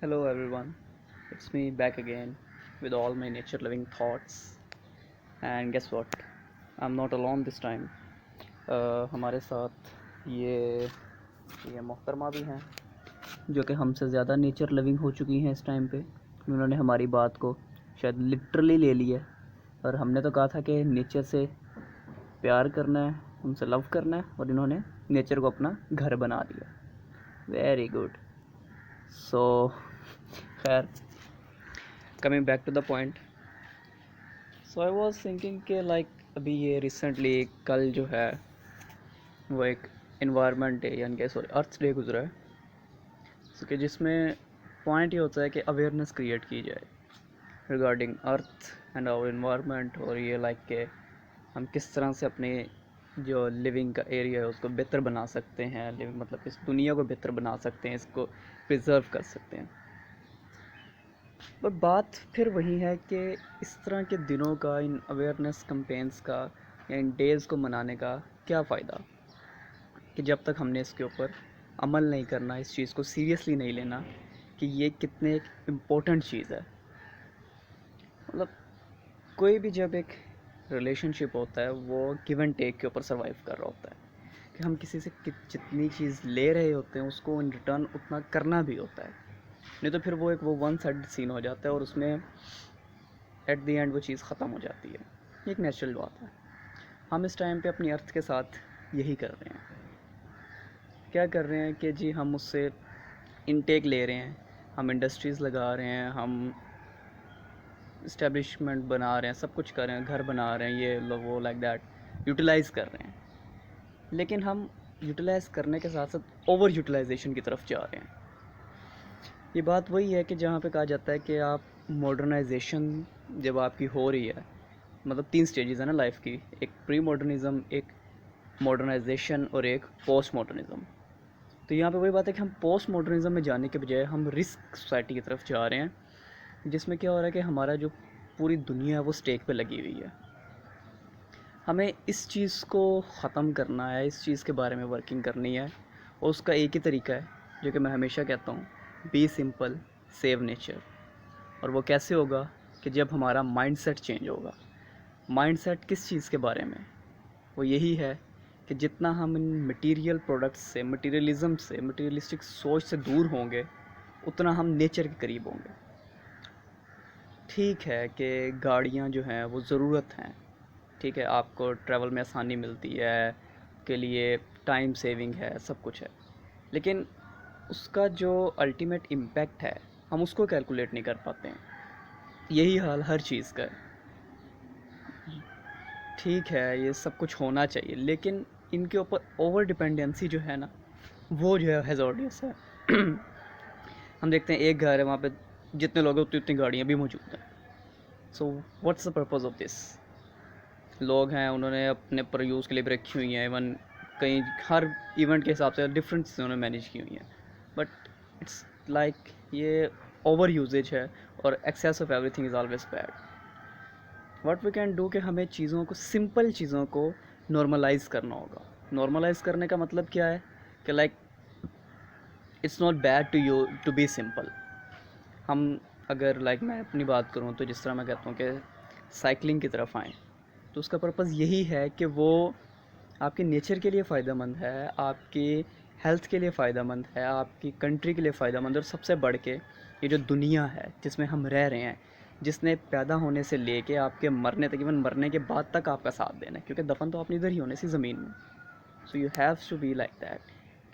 Hello everyone, it's me back again with all my nature loving thoughts. And guess what? I'm not alone this time. हमारे साथ ये मोहतरमा भी हैं जो कि हमसे ज़्यादा नेचर लविंग हो चुकी हैं इस टाइम पे। उन्होंने हमारी बात को शायद लिटरली ले लिया और हमने तो कहा था कि नेचर से प्यार करना है, उनसे लव करना है, और इन्होंने नेचर को अपना घर बना दिया। Very good. सो खैर, coming back to the point. So I was thinking कि लाइक अभी ये रिसेंटली कल जो है वो एक इन्वायरमेंट डे यानी कि सॉरी अर्थ डे गुजरा है। सो कि जिसमें पॉइंट ये होता है कि अवेयरनेस क्रिएट की जाए regarding earth and our environment, और ये लाइक के हम किस तरह से अपने जो लिविंग का एरिया है उसको बेहतर बना सकते हैं, लिविंग मतलब इस दुनिया को बेहतर बना सकते हैं, इसको प्रिजर्व कर सकते हैं। पर बात फिर वही है कि इस तरह के दिनों का, इन अवेयरनेस कैंपेन्स का या इन डेज़ को मनाने का क्या फ़ायदा, कि जब तक हमने इसके ऊपर अमल नहीं करना, इस चीज़ को सीरियसली नहीं लेना कि ये कितने एक इम्पोर्टेंट चीज़ है। मतलब कोई भी जब एक रिलेशनशिप होता है वो गिव एंड टेक के ऊपर सर्वाइव कर रहा होता है, कि हम किसी से जितनी चीज़ ले रहे होते हैं उसको इन रिटर्न उतना करना भी होता है। नहीं तो फिर वो एक वन साइड सीन हो जाता है और उसमें एट द एंड वो चीज़ ख़त्म हो जाती है। ये एक नेचुरल बात है। हम इस टाइम पे अपनी अर्थ के साथ यही कर रहे हैं। क्या कर रहे हैं कि जी हम उससे इनटेक ले रहे हैं, हम इंडस्ट्रीज़ लगा रहे हैं, हम इस्टेब्लिशमेंट बना रहे हैं, सब कुछ कर रहे हैं, घर बना रहे हैं, ये लोग वो लाइक दैट यूटिलाइज़ कर रहे हैं। लेकिन हम यूटिलाइज़ करने के साथ साथ ओवर यूटिलाइजेशन की तरफ जा रहे हैं। ये बात वही है कि जहाँ पे कहा जाता है कि आप मॉडर्नाइजेशन जब आपकी हो रही है, मतलब 3 स्टेजेस है ना लाइफ की, एक प्री मॉडर्निज़्म, एक मॉडर्नाइजेशन और एक पोस्ट मॉडर्निज़्म। तो यहाँ पे वही बात है कि हम पोस्ट मॉडर्निज़्म में जाने के बजाय हम रिस्क सोसाइटी की तरफ जा रहे हैं, जिसमें क्या हो रहा है कि हमारा जो पूरी दुनिया है वो स्टेक पे लगी हुई है। हमें इस चीज़ को ख़त्म करना है, इस चीज़ के बारे में वर्किंग करनी है, और उसका एक ही तरीका है जो कि मैं हमेशा कहता हूँ, बी सिंपल सेव नेचर। और वो कैसे होगा कि जब हमारा माइंडसेट चेंज होगा। माइंडसेट किस चीज़ के बारे में? वो यही है कि जितना हम इन मटेरियल प्रोडक्ट्स से, मटेरियलिज्म से, मटेरियलिस्टिक सोच से दूर होंगे, उतना हम नेचर के करीब होंगे। ठीक है कि गाड़ियाँ जो हैं वो ज़रूरत हैं, ठीक है, आपको ट्रैवल में आसानी मिलती है, के लिए टाइम सेविंग है, सब कुछ है, लेकिन उसका जो अल्टीमेट इम्पैक्ट है हम उसको कैलकुलेट नहीं कर पाते हैं। यही हाल हर चीज़ का है। ठीक है, ये सब कुछ होना चाहिए, लेकिन इनके ऊपर ओवर डिपेंडेंसी जो है ना, वो जो है हैज़ार्डियस है। हम देखते हैं एक घर है, वहाँ पे जितने लोग हैं उतनी उतनी गाड़ियाँ भी मौजूद हैं। So what's the purpose of this? लोग हैं, उन्होंने अपने पर यूज़ के लिए भी रखी हुई हैं, इवन कहीं हर इवेंट के हिसाब से डिफरेंट चीज़ें उन्होंने मैनेज की हुई हैं। बट इट्स लाइक ये ओवर यूजेज है, और excess of everything is always bad. What we can do कि हमें चीज़ों को, सिंपल चीज़ों को नॉर्मलाइज़ करना होगा। नॉर्मलाइज़ करने का मतलब क्या है कि like it's not bad to you to be simple. हम अगर लाइक मैं अपनी बात करूँ तो जिस तरह मैं कहता हूँ कि साइकिलिंग की तरफ आएँ, तो उसका पर्पज़ यही है कि वो आपके नेचर के लिए फ़ायदेमंद है, आपकी हेल्थ के लिए फ़ायदेमंद है, आपकी कंट्री के लिए फ़ायदेमंद है, और सबसे बढ़ के ये जो दुनिया है जिसमें हम रह रहे हैं, जिसने पैदा होने से लेके आपके मरने तक, इवन मरने के बाद तक आपका साथ देना है, क्योंकि दफन तो आपने इधर ही होने सी ज़मीन में। So you have to be like that,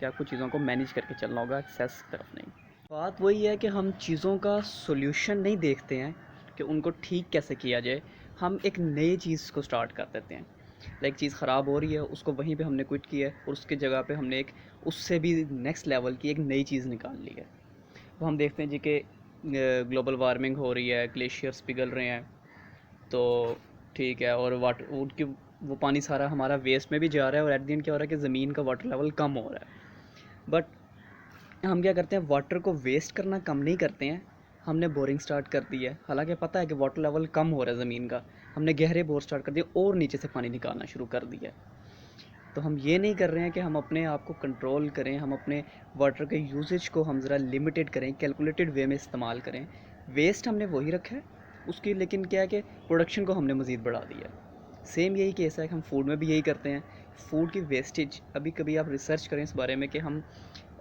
कि आपको चीज़ों को मैनेज करके चलना होगा, एक्सेस की तरफ नहीं। बात वही है कि हम चीज़ों का सॉल्यूशन नहीं देखते हैं कि उनको ठीक कैसे किया जाए, हम एक नई चीज़ को स्टार्ट कर देते हैं। लाइक चीज़ ख़राब हो रही है, उसको वहीं पे हमने क्विट किया है, और उसकी जगह पे हमने एक उससे भी नेक्स्ट लेवल की एक नई चीज़ निकाल ली है। तो हम देखते हैं जी कि ग्लोबल वार्मिंग हो रही है, ग्लेशियर्स पिघल रहे हैं, तो ठीक है, और वाटर उनकी वो पानी सारा हमारा वेस्ट में भी जा रहा है, और एट द एंड क्या हो रहा है कि ज़मीन का वाटर लेवल कम हो रहा है। बट हम क्या करते हैं, वाटर को वेस्ट करना कम नहीं करते हैं, हमने बोरिंग स्टार्ट कर दी है, हालांकि पता है कि वाटर लेवल कम हो रहा है ज़मीन का, हमने गहरे बोर स्टार्ट कर दिए और नीचे से पानी निकालना शुरू कर दिया है। तो हम ये नहीं कर रहे हैं कि हम अपने आप को कंट्रोल करें, हम अपने वाटर के यूसेज को हम ज़रा लिमिटेड करें, कैलकुलेटेड वे में इस्तेमाल करें। वेस्ट हमने वही रखा है उसकी, लेकिन क्या है कि प्रोडक्शन को हमने मज़ीद बढ़ा दिया है। सेम यही केस है कि हम फूड में भी यही करते हैं। फूड की वेस्टेज, अभी कभी आप रिसर्च करें इस बारे में कि हम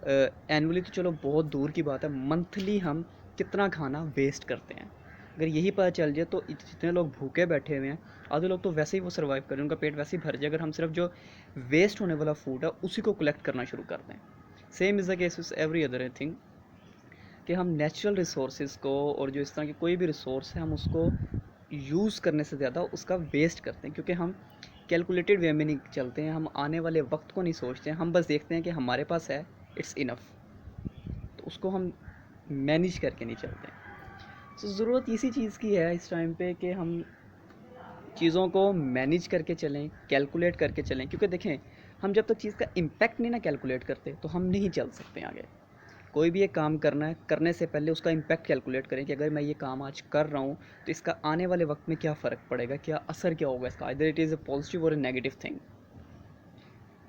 एनुअली तो चलो बहुत दूर की बात है, मंथली हम कितना खाना वेस्ट करते हैं। अगर यही पता चल जाए तो जितने लोग भूखे बैठे हुए हैं, आधे लोग तो वैसे ही वो सर्वाइव करें, उनका पेट वैसे ही भर जाए अगर हम सिर्फ जो वेस्ट होने वाला फूड है उसी को कलेक्ट करना शुरू कर दें। Same is the case with every other thing कि हम नेचुरल रिसोर्सेज को और जो इस तरह की कोई भी रिसोर्स है हम उसको यूज़ करने से ज़्यादा उसका वेस्ट करते हैं, क्योंकि हम कैलकुलेटेड वे में नहीं चलते हैं, हम आने वाले वक्त को नहीं सोचते हैं, हम बस देखते हैं कि हमारे पास है, इट्स इनफ, तो उसको हम मैनेज करके नहीं चलते हैं। तो ज़रूरत इसी चीज़ की है इस टाइम पे कि हम चीज़ों को मैनेज करके चलें, कैलकुलेट करके चलें, क्योंकि देखें हम जब तक चीज़ का इम्पैक्ट नहीं ना कैलकुलेट करते तो हम नहीं चल सकते आगे। कोई भी एक काम करना है, करने से पहले उसका इम्पैक्ट कैलकुलेट करें कि अगर मैं ये काम आज कर रहा हूँ तो इसका आने वाले वक्त में क्या फ़र्क पड़ेगा, क्या असर क्या होगा इसका, either it is a positive और अ नेगेटिव थिंग।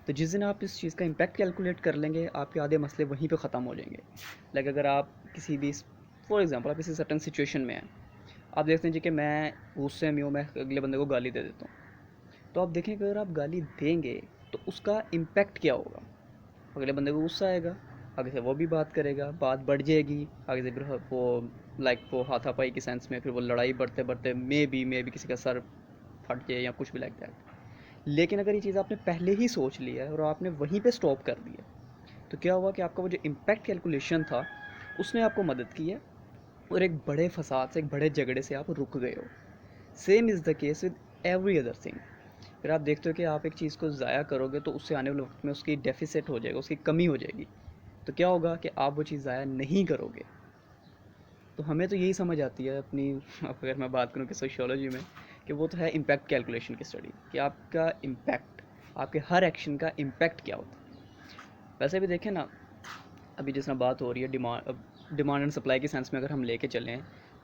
तो जिस दिन आप इस चीज़ का इम्पैक्ट कैलकुलेट कर लेंगे, आपके आधे मसले वहीं पे ख़त्म हो जाएंगे। लाइक अगर आप किसी भी, फॉर एग्ज़ाम्पल आप किसी सर्टन सिचुएशन में हैं, आप देखते हैं जी कि मैं गुस्से में हूँ, मैं अगले बंदे को गाली दे देता हूँ, तो आप देखें कि अगर आप गाली देंगे तो उसका इम्पैक्ट क्या होगा। अगले बंदे को गुस्सा आएगा, आगे से वो भी बात करेगा, बात बढ़ जाएगी, आगे से फिर वो लाइक वो हाथापाई की सेंस में फिर वो लड़ाई बढ़ते बढ़ते मे बी किसी का सर फट जाए या कुछ भी लाइक दैट। लेकिन अगर ये चीज़ आपने पहले ही सोच लिया है और आपने वहीं पे स्टॉप कर दिया, तो क्या हुआ कि आपका वो जो इम्पैक्ट कैलकुलेशन था उसने आपको मदद की है और एक बड़े फसाद से, एक बड़े झगड़े से आप रुक गए हो। Same is the case with every other thing. फिर आप देखते हो कि आप एक चीज़ को ज़ाया करोगे तो उससे आने वाले वक्त में उसकी डेफिसिट हो जाएगा, उसकी कमी हो जाएगी, तो क्या होगा कि आप वो चीज़ ज़ाया नहीं करोगे। तो हमें तो यही समझ आती है अपनी, अगर मैं बात करूँ कि सोशियोलॉजी में, कि वो तो है इम्पैक्ट कैलकुलेशन की स्टडी, कि आपका इम्पैक्ट, आपके हर एक्शन का इम्पैक्ट क्या होता है। वैसे भी देखें ना, अभी जिस तरह बात हो रही है डिमांड एंड सप्लाई के सेंस में अगर हम लेके चलें,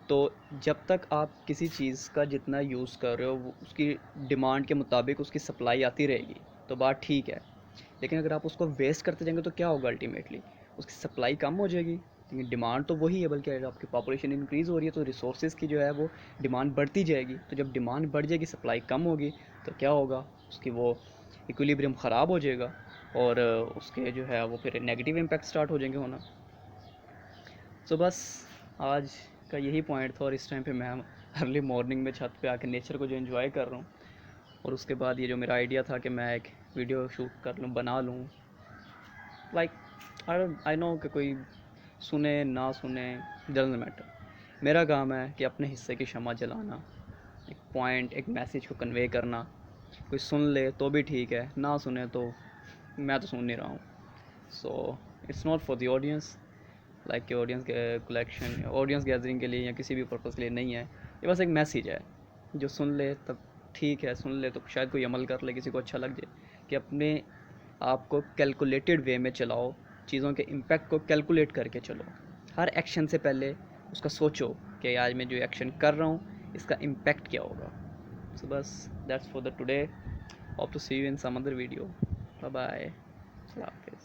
तो जब तक आप किसी चीज़ का जितना यूज़ कर रहे हो उसकी डिमांड के मुताबिक उसकी सप्लाई आती रहेगी तो बात ठीक है। लेकिन अगर आप उसको वेस्ट करते जाएंगे तो क्या होगा, अल्टीमेटली उसकी सप्लाई कम हो जाएगी, लेकिन डिमांड तो वही है, बल्कि अगर आपकी पॉपुलेशन इंक्रीज़ हो रही है तो रिसोर्सेज की जो है वो डिमांड बढ़ती जाएगी। तो जब डिमांड बढ़ जाएगी, सप्लाई कम होगी, तो क्या होगा, उसकी वो इक्विलिब्रियम ख़राब हो जाएगा और उसके जो है वो फिर नेगेटिव इम्पैक्ट स्टार्ट हो जाएंगे होना। सो बस आज का यही पॉइंट था, और इस टाइम पे मैं अर्ली मॉर्निंग में छत पे आके नेचर को जो एंजॉय कर रहा हूँ, और उसके बाद ये जो मेरा आइडिया था कि मैं एक वीडियो शूट कर लूँ, बना लूँ, लाइक आई नो कि कोई सुने ना सुने, डजंट मैटर। मेरा काम है कि अपने हिस्से की शम्मा जलाना, एक पॉइंट, एक मैसेज को कन्वे करना। कोई सुन ले तो भी ठीक है, ना सुने तो मैं तो सुन नहीं रहा हूँ। So it's not for the audience, like कि ऑडियंस कलेक्शन, ऑडियंस गैदरिंग के लिए या किसी भी पर्पज़ के लिए नहीं है। ये बस एक मैसेज है, जो सुन ले तब ठीक है, सुन ले तो शायद कोई अमल कर ले, किसी को अच्छा लग जाए। कि अपने आप को कैलकुलेटेड वे में चलाओ, चीज़ों के इम्पैक्ट को कैलकुलेट करके चलो। हर एक्शन से पहले उसका सोचो कि आज मैं जो एक्शन कर रहा हूँ इसका इम्पैक्ट क्या होगा। सो बस that's for the today, hope to see you in some other video. Bye bye, Allah हाफिज़।